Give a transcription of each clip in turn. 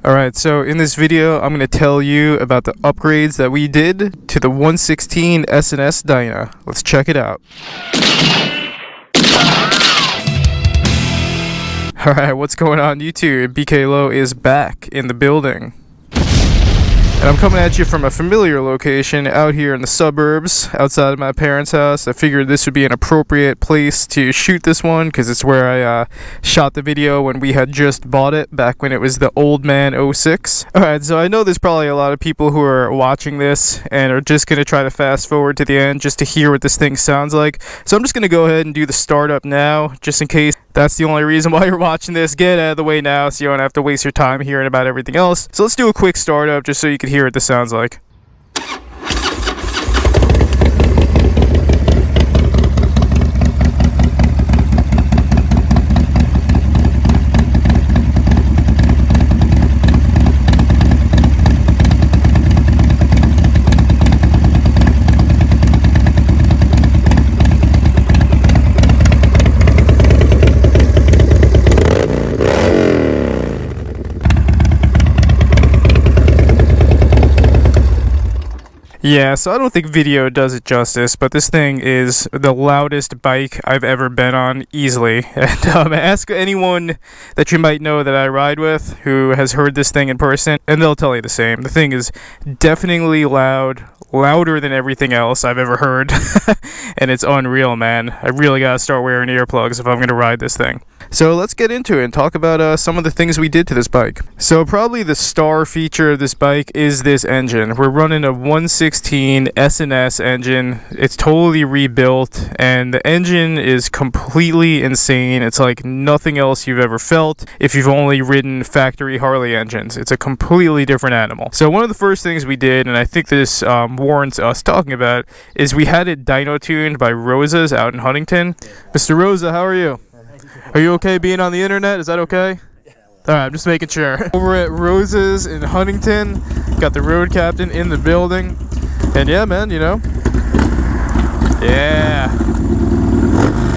Alright, so in this video, I'm going to tell you about the upgrades that we did to the 116 S&S Dyna. Let's check it out. Alright, what's going on YouTube? BK Low is back in the building. And I'm coming at you from a familiar location out here in the suburbs, outside of my parents' house. I figured this would be an appropriate place to shoot this one, because it's where I shot the video when we had just bought it, back when it was the Old Man 06. Alright, so I know there's probably a lot of people who are watching this and are just going to try to fast forward to the end just to hear what this thing sounds like. So I'm just going to go ahead and do the startup now, just in case that's the only reason why you're watching this. Get out of the way now so you don't have to waste your time hearing about everything else. So let's do a quick startup just so you can hear what this sounds like. Yeah, so I don't think video does it justice, but this thing is the loudest bike I've ever been on, easily. And ask anyone that you might know that I ride with who has heard this thing in person, and they'll tell you the same. The thing is definitely loud, louder than everything else I've ever heard. And it's unreal, man. I really gotta start wearing earplugs if I'm gonna ride this thing. So let's get into it and talk about some of the things we did to this bike. So probably the star feature of this bike is this engine. We're running a 116 S&S engine. It's totally rebuilt, and the engine is completely insane. It's like nothing else you've ever felt if you've only ridden factory Harley engines. It's a completely different animal. So one of the first things we did, and I think this warrants us talking about, is we had it dyno tuned by Rosa's out in Huntington. Mr. Rosa, how are you? Are you okay being on the internet? Is that okay? Alright, I'm just making sure. Over at Rosa's in Huntington, got the road captain in the building. And yeah, man, you know. Yeah.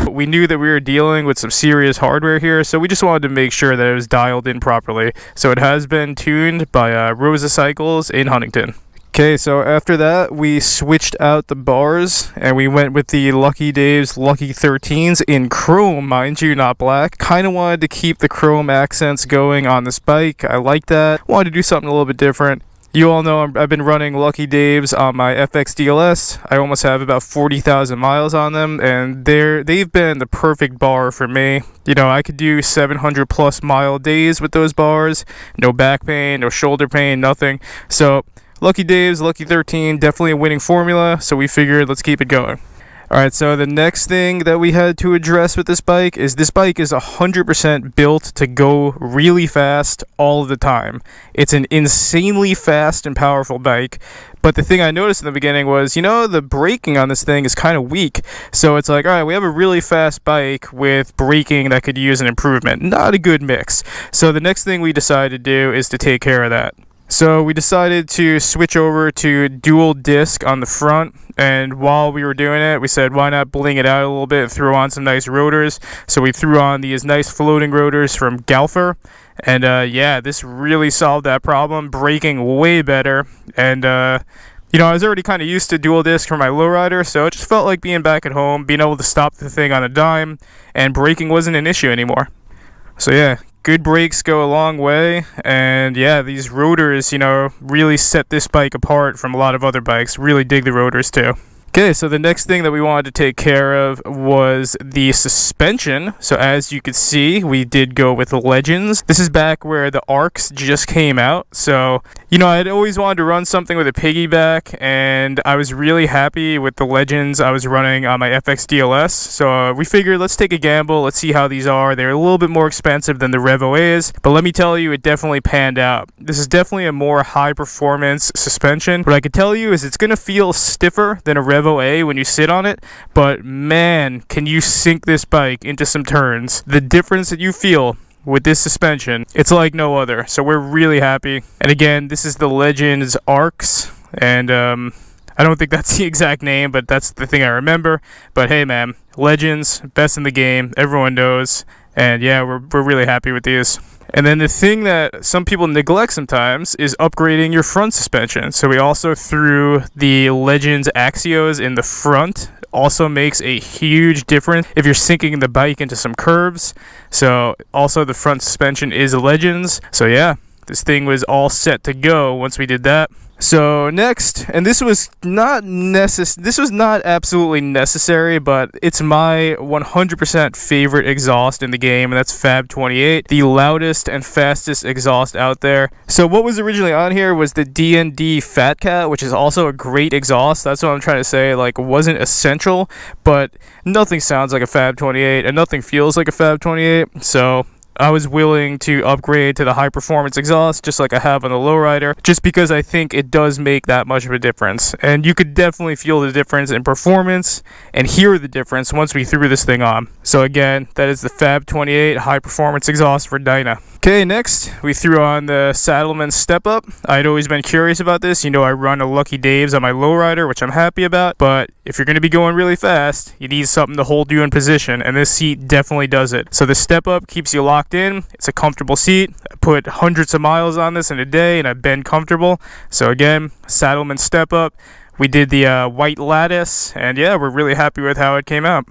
We knew that we were dealing with some serious hardware here, so we just wanted to make sure that it was dialed in properly. So it has been tuned by Rosa Cycles in Huntington. Okay, so after that, we switched out the bars, and we went with the Lucky Dave's Lucky 13s in chrome, mind you, not black. Kind of wanted to keep the chrome accents going on this bike. I like that. Wanted to do something a little bit different. You all know I've been running Lucky Dave's on my FXDLS. I almost have about 40,000 miles on them, and they've been the perfect bar for me. You know, I could do 700 plus mile days with those bars. No back pain, no shoulder pain, nothing. So Lucky Dave's, Lucky 13, definitely a winning formula, so we figured let's keep it going. Alright, so the next thing that we had to address with this bike is 100% built to go really fast all the time. It's an insanely fast and powerful bike, but the thing I noticed in the beginning was, you know, the braking on this thing is kind of weak. So it's like, alright, we have a really fast bike with braking that could use an improvement. Not a good mix. So the next thing we decided to do is to take care of that. So we decided to switch over to dual disc on the front, and while we were doing it, we said why not bling it out a little bit and throw on some nice rotors. So we threw on these nice floating rotors from Galfer, and yeah, this really solved that problem, braking way better. And you know, I was already kind of used to dual disc for my lowrider, so it just felt like being back at home, being able to stop the thing on a dime, and braking wasn't an issue anymore. So yeah, good brakes go a long way, and yeah, these rotors, you know, really set this bike apart from a lot of other bikes. Really dig the rotors too. Okay, so the next thing that we wanted to take care of was the suspension. So as you can see, we did go with the Legends. This is back where the ARCs just came out. So, you know, I'd always wanted to run something with a piggyback, and I was really happy with the Legends I was running on my FXDLS. So we figured let's take a gamble. Let's see how these are. They're a little bit more expensive than the Revo-A's, but let me tell you, it definitely panned out. This is definitely a more high performance suspension. What I could tell you is it's going to feel stiffer than a Revo-A when you sit on it, but man, can you sink this bike into some turns. The difference that you feel with this suspension, it's like no other. So we're really happy. And again, this is the Legends ARCs, and I don't think that's the exact name, but that's the thing I remember. But hey man, Legends, best in the game, everyone knows. And yeah, we're really happy with these. And then the thing that some people neglect sometimes is upgrading your front suspension. So we also threw the Legends Axios in the front. Also makes a huge difference if you're sinking the bike into some curves. So also the front suspension is Legends. So yeah, this thing was all set to go once we did that. So next, and this was not absolutely necessary, but it's my 100% favorite exhaust in the game, and that's Fab 28, the loudest and fastest exhaust out there. So what was originally on here was the D&D Fat Cat, which is also a great exhaust. That's what I'm trying to say. Like, wasn't essential, but nothing sounds like a Fab 28, and nothing feels like a Fab 28. So I was willing to upgrade to the high performance exhaust just like I have on the lowrider, just because I think it does make that much of a difference. And you could definitely feel the difference in performance and hear the difference once we threw this thing on. So again, that is the Fab 28 high performance exhaust for Dyna. Okay, next we threw on the Saddlemen Step Up. I'd always been curious about this. You know, I run a Lucky Dave's on my lowrider, which I'm happy about, but if you're going to be going really fast, you need something to hold you in position, and this seat definitely does it. So the Step Up keeps you locked in. It's a comfortable seat. I put hundreds of miles on this in a day, and I've been comfortable. So again, Saddlemen Step Up. We did the white lattice, and yeah, we're really happy with how it came out.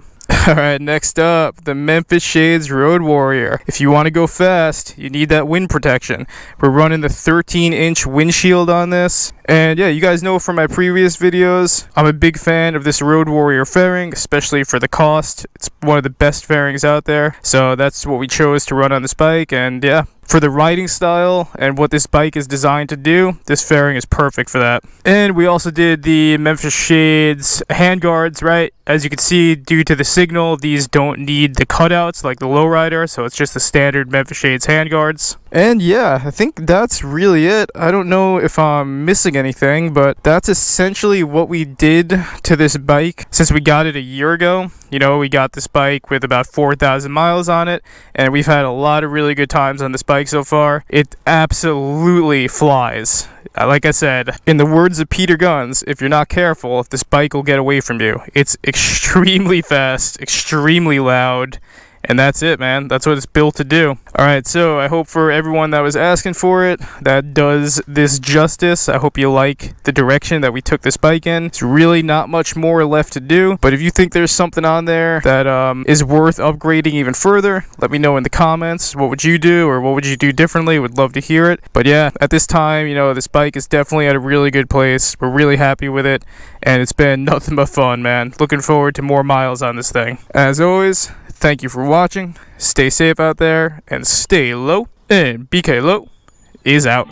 Alright, next up, the Memphis Shades Road Warrior. If you want to go fast, you need that wind protection. We're running the 13-inch windshield on this. And yeah, you guys know from my previous videos, I'm a big fan of this Road Warrior fairing, especially for the cost. It's one of the best fairings out there. So that's what we chose to run on this bike, and yeah, for the riding style and what this bike is designed to do, this fairing is perfect for that. And we also did the Memphis Shades handguards, right? As you can see, due to the signal, these don't need the cutouts like the lowrider, so it's just the standard Memphis Shades handguards. And yeah, I think that's really it. I don't know if I'm missing anything, but that's essentially what we did to this bike since we got it a year ago. You know, we got this bike with about 4,000 miles on it, and we've had a lot of really good times on this bike so far. It absolutely flies. Like I said, in the words of Peter Gunz, if you're not careful, this bike will get away from you. It's extremely fast, extremely loud, and that's it, man. That's what it's built to do. Alright, so I hope for everyone that was asking for it, that does this justice. I hope you like the direction that we took this bike in. It's really not much more left to do, but if you think there's something on there that is worth upgrading even further, let me know in the comments. What would you do, or what would you do differently? Would love to hear it. But yeah, at this time, you know, this bike is definitely at a really good place. We're really happy with it, and it's been nothing but fun, man. Looking forward to more miles on this thing. As always, thank you for watching. Stay safe out there and stay low. And BK Low is out.